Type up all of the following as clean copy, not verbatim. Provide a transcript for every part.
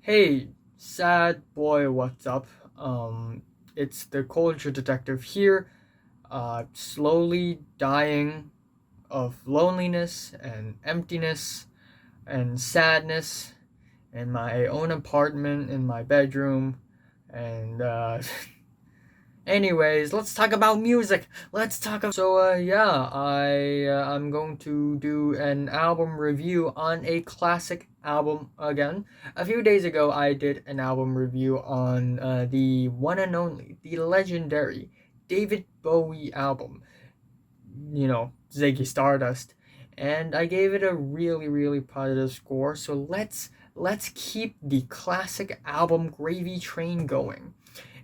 Hey, sad boy, what's up? It's the culture detective here, slowly dying of loneliness and emptiness and sadness in my own apartment in my bedroom. And, anyways, let's talk about music. Let's talk about. I'm going to do an album review on a classic album again. A few days ago, I did an album review on the one and only, the legendary David Bowie album. Ziggy Stardust, and I gave it a really, really positive score. So let's keep the classic album gravy train going.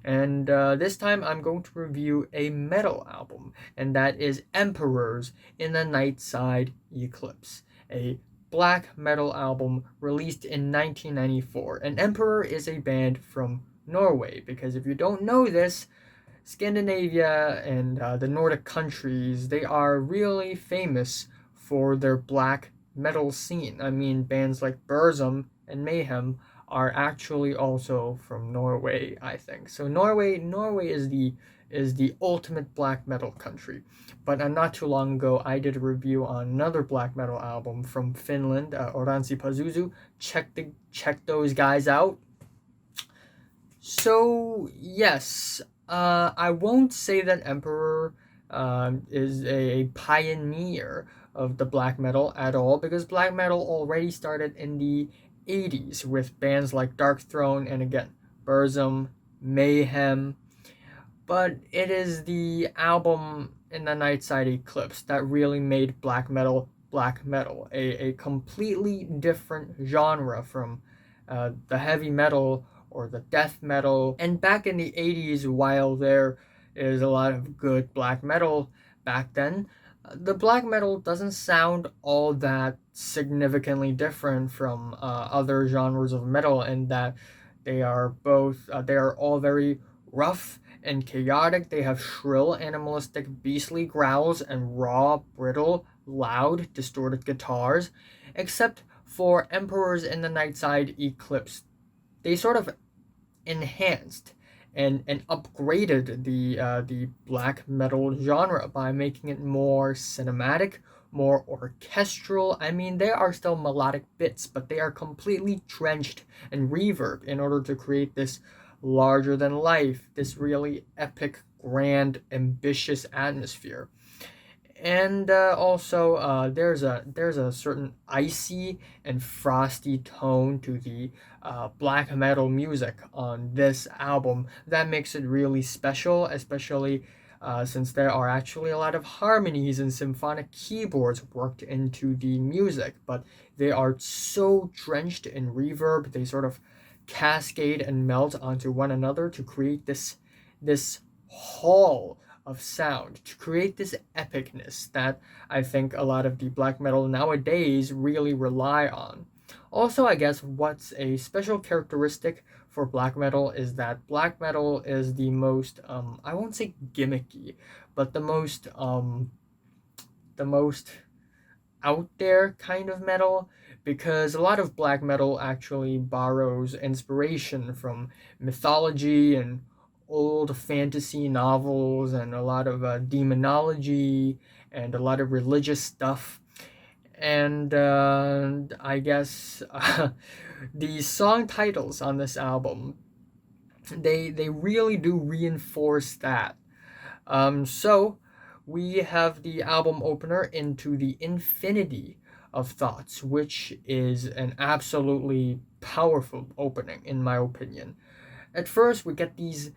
And this time I'm going to review a metal album, and that is Emperor's In The Nightside Eclipse, a black metal album released in 1994. And Emperor is a band from Norway, because if you don't know this, Scandinavia and the Nordic countries, they are really famous for their black metal scene. I mean, bands like Burzum and Mayhem are actually also from Norway, I think. So Norway is the ultimate black metal country. But not too long ago, I did a review on another black metal album from Finland, Oranssi Pazuzu. Check those guys out. So yes, I won't say that Emperor is a pioneer of the black metal at all, because black metal already started in the 80s with bands like Dark Throne and again Burzum, Mayhem. But it is the album In The Nightside Eclipse that really made black metal, a completely different genre from the heavy metal or the death metal. And back in the 80s, while there is a lot of good black metal back then, the black metal doesn't sound all that significantly different from other genres of metal, in that they are all very rough and chaotic. They have shrill, animalistic, beastly growls and raw, brittle, loud, distorted guitars, except for Emperors In The Nightside Eclipse. They sort of enhanced and upgraded the black metal genre by making it more cinematic, more orchestral. I mean, there are still melodic bits, but they are completely drenched in reverb in order to create this larger than life, this really epic, grand, ambitious atmosphere. And also, there's a certain icy and frosty tone to the black metal music on this album that makes it really special, especially since there are actually a lot of harmonies and symphonic keyboards worked into the music, but they are so drenched in reverb, they sort of cascade and melt onto one another to create this hall of sound, to create this epicness that I think a lot of the black metal nowadays really rely on. Also, I guess what's a special characteristic for black metal is that black metal is the most I won't say gimmicky, but the most out there kind of metal, because a lot of black metal actually borrows inspiration from mythology and old fantasy novels and a lot of demonology and a lot of religious stuff. And I guess the song titles on this album, they really do reinforce that. So we have the album opener, Into the Infinity of Thoughts, which is an absolutely powerful opening, in my opinion. At first, we get these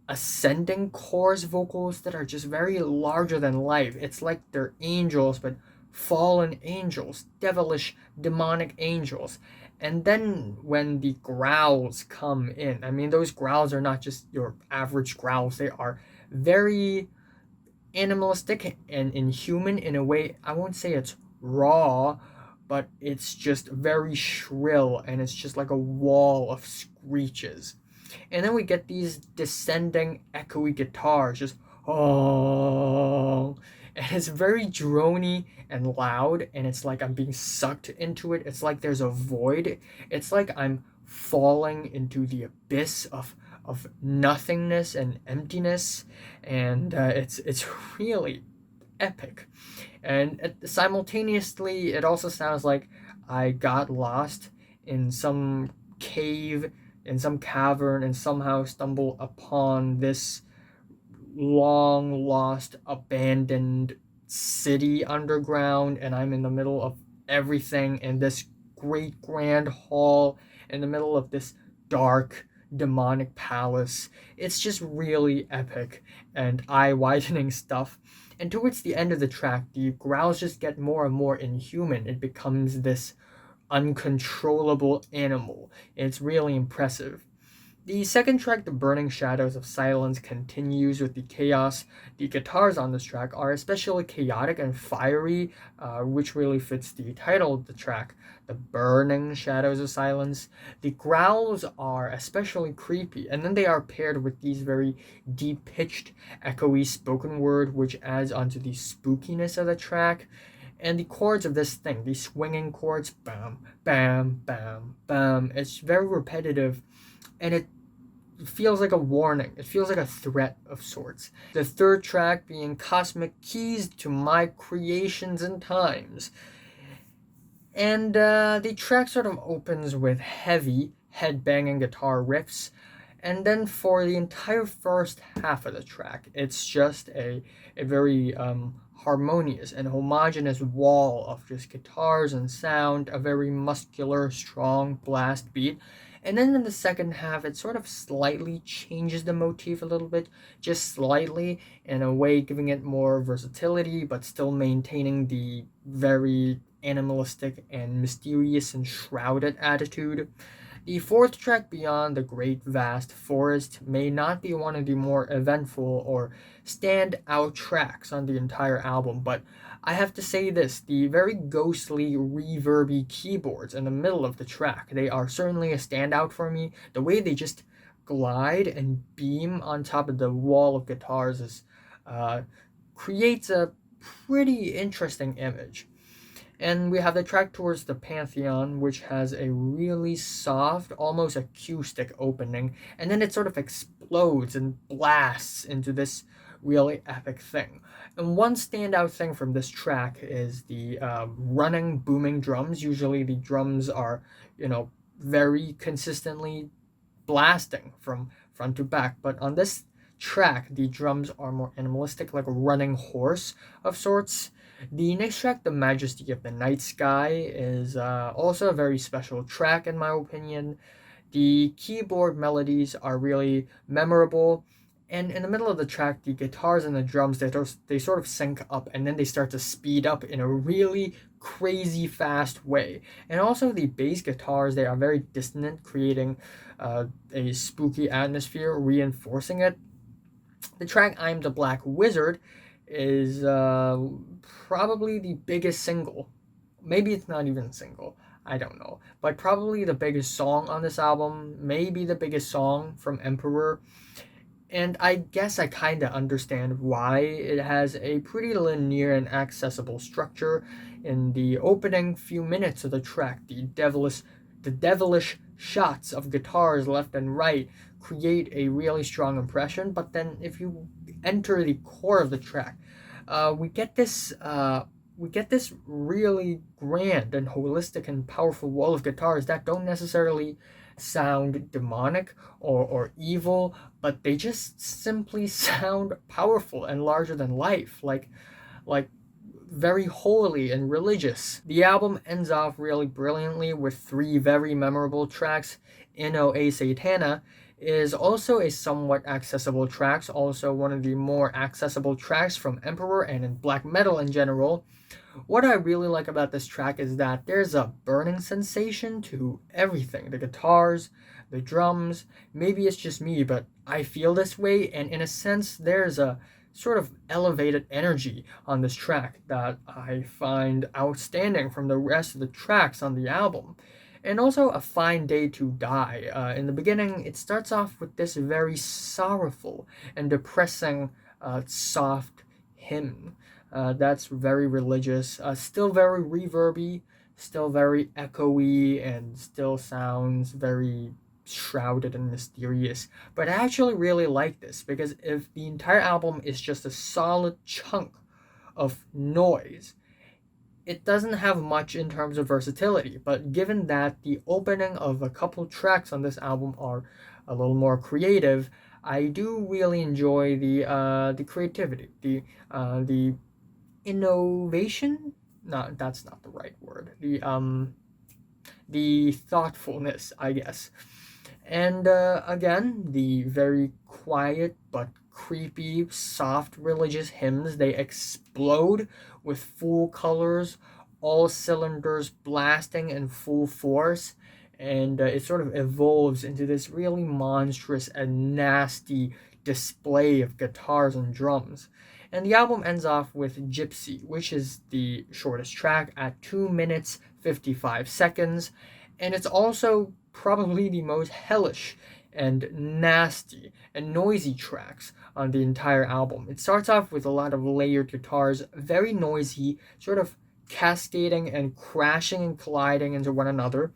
ascending chorus vocals that are just very larger than life. It's like they're angels, but fallen angels, devilish, demonic angels. And then when the growls come in, I mean, those growls are not just your average growls, they are very animalistic and inhuman in a way. I won't say it's raw, but it's just very shrill, and it's just like a wall of screeches. And then we get these descending echoey guitars, just oh, and it's very drony and loud, and it's like I'm being sucked into it. It's like there's a void. It's like I'm falling into the abyss of nothingness and emptiness, and it's really epic. And simultaneously, it also sounds like I got lost in some cave, in some cavern, and somehow stumble upon this long lost, abandoned city underground, and I'm in the middle of everything in this great grand hall in the middle of this dark demonic palace. It's just really epic and eye-widening stuff. And towards the end of the track, the growls just get more and more inhuman. It becomes this uncontrollable animal. It's really impressive. The second track, The Burning Shadows of Silence, continues with the chaos. The guitars on this track are especially chaotic and fiery, which really fits the title of the track, The Burning Shadows of Silence. The growls are especially creepy, and then they are paired with these very deep-pitched, echoey spoken word, which adds onto the spookiness of the track. And the chords of this thing, these swinging chords, bam, bam, bam, bam, it's very repetitive, and it feels like a warning. It feels like a threat of sorts. The third track being Cosmic Keys to My Creations and Times. And the track sort of opens with heavy, head-banging guitar riffs. And then for the entire first half of the track, it's just a very harmonious and homogeneous wall of just guitars and sound, a very muscular, strong blast beat. And then in the second half, it sort of slightly changes the motif a little bit, just slightly, in a way giving it more versatility, but still maintaining the very animalistic and mysterious and shrouded attitude. The fourth track, Beyond the Great Vast Forest, may not be one of the more eventful or stand-out tracks on the entire album, but I have to say this, the very ghostly, reverby keyboards in the middle of the track, they are certainly a standout for me. The way they just glide and beam on top of the wall of guitars creates a pretty interesting image. And we have the track Towards the Pantheon, which has a really soft, almost acoustic opening, and then it sort of explodes and blasts into this really epic thing. And one standout thing from this track is the running, booming drums. Usually the drums are, very consistently blasting from front to back, but on this track, the drums are more animalistic, like a running horse of sorts. The next track, The Majesty of the Night Sky, is also a very special track in my opinion. The keyboard melodies are really memorable, and in the middle of the track, the guitars and the drums, they sort of sync up, and then they start to speed up in a really crazy fast way. And also the bass guitars, they are very dissonant, creating a spooky atmosphere, reinforcing it. The track I'm the Black Wizard is probably the biggest single. Maybe it's not even a single. I don't know. But probably the biggest song on this album. Maybe the biggest song from Emperor. And I guess I kind of understand why. It has a pretty linear and accessible structure. In the opening few minutes of the track, the devilish shots of guitars left and right create a really strong impression. But then if you enter the core of the track, we get this really grand and holistic and powerful wall of guitars that don't necessarily sound demonic or evil, but they just simply sound powerful and larger than life, like very holy and religious. The album ends off really brilliantly with three very memorable tracks. Inno a Satana is also a somewhat accessible track, also one of the more accessible tracks from Emperor and in black metal in general. What I really like about this track is that there's a burning sensation to everything. The guitars, the drums, maybe it's just me, but I feel this way, and in a sense, there's a sort of elevated energy on this track that I find outstanding from the rest of the tracks on the album. And also A Fine Day to Die. In the beginning, it starts off with this very sorrowful and depressing soft hymn. That's very religious, still very reverby, still very echoey, and still sounds very shrouded and mysterious. But I actually really like this because if the entire album is just a solid chunk of noise, it doesn't have much in terms of versatility. But given that the opening of a couple tracks on this album are a little more creative, I do really enjoy the creativity, the innovation. No, that's not the right word. The thoughtfulness, I guess. And again, the very quiet but creepy, soft religious hymns, they explode with full colors, all cylinders blasting in full force. And it sort of evolves into this really monstrous and nasty display of guitars and drums. And the album ends off with Gypsy, which is the shortest track at 2 minutes 55 seconds. And it's also probably the most hellish and nasty and noisy tracks on the entire album. It starts off with a lot of layered guitars, very noisy, sort of cascading and crashing and colliding into one another.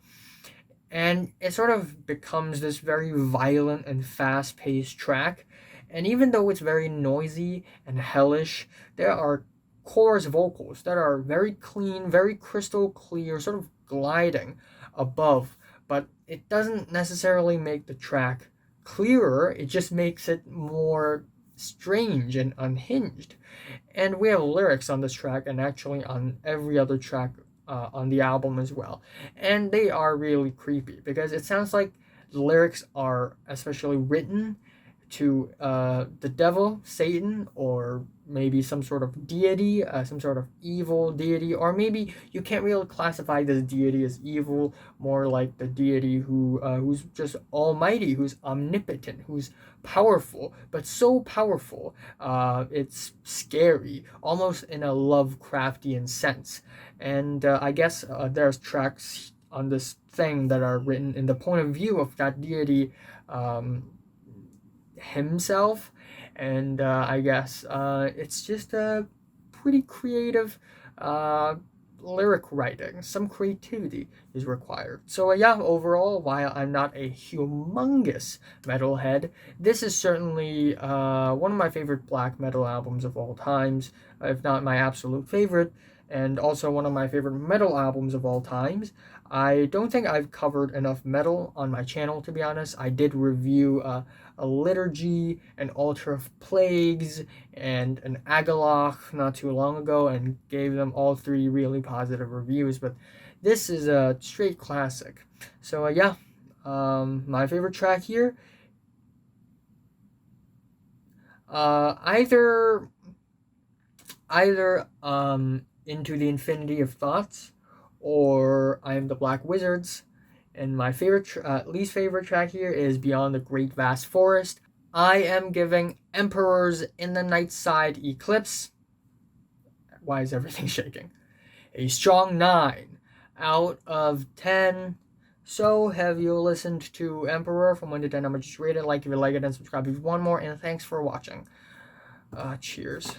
And it sort of becomes this very violent and fast paced track. And even though it's very noisy and hellish, there are chorus vocals that are very clean, very crystal clear, sort of gliding above, but it doesn't necessarily make the track clearer, it just makes it more strange and unhinged. And we have lyrics on this track and actually on every other track on the album as well. And they are really creepy because it sounds like the lyrics are especially written to the devil, Satan, or maybe some sort of deity, some sort of evil deity, or maybe you can't really classify this deity as evil, more like the deity who's just almighty, who's omnipotent, who's powerful, but so powerful, it's scary, almost in a Lovecraftian sense. And I guess there's tracks on this thing that are written in the point of view of that deity himself. And I guess it's just a pretty creative lyric writing. Some creativity is required. So yeah, overall, while I'm not a humongous metalhead, this is certainly one of my favorite black metal albums of all times, if not my absolute favorite, and also one of my favorite metal albums of all times. I don't think I've covered enough metal on my channel, to be honest. I did review a liturgy, an altar of plagues, and an agalach not too long ago, and gave them all three really positive reviews. But this is a straight classic. So yeah, my favorite track here, either Into the Infinity of Thoughts or I Am the Black Wizards. And my least favorite track here is Beyond the Great Vast Forest. I am giving Emperor's In the Nightside Eclipse. Why is everything shaking? A strong 9 out of 10. So have you listened to Emperor? From 1 to 10, I'm just rate it, like if you like it, and subscribe if you want more. And thanks for watching. Cheers.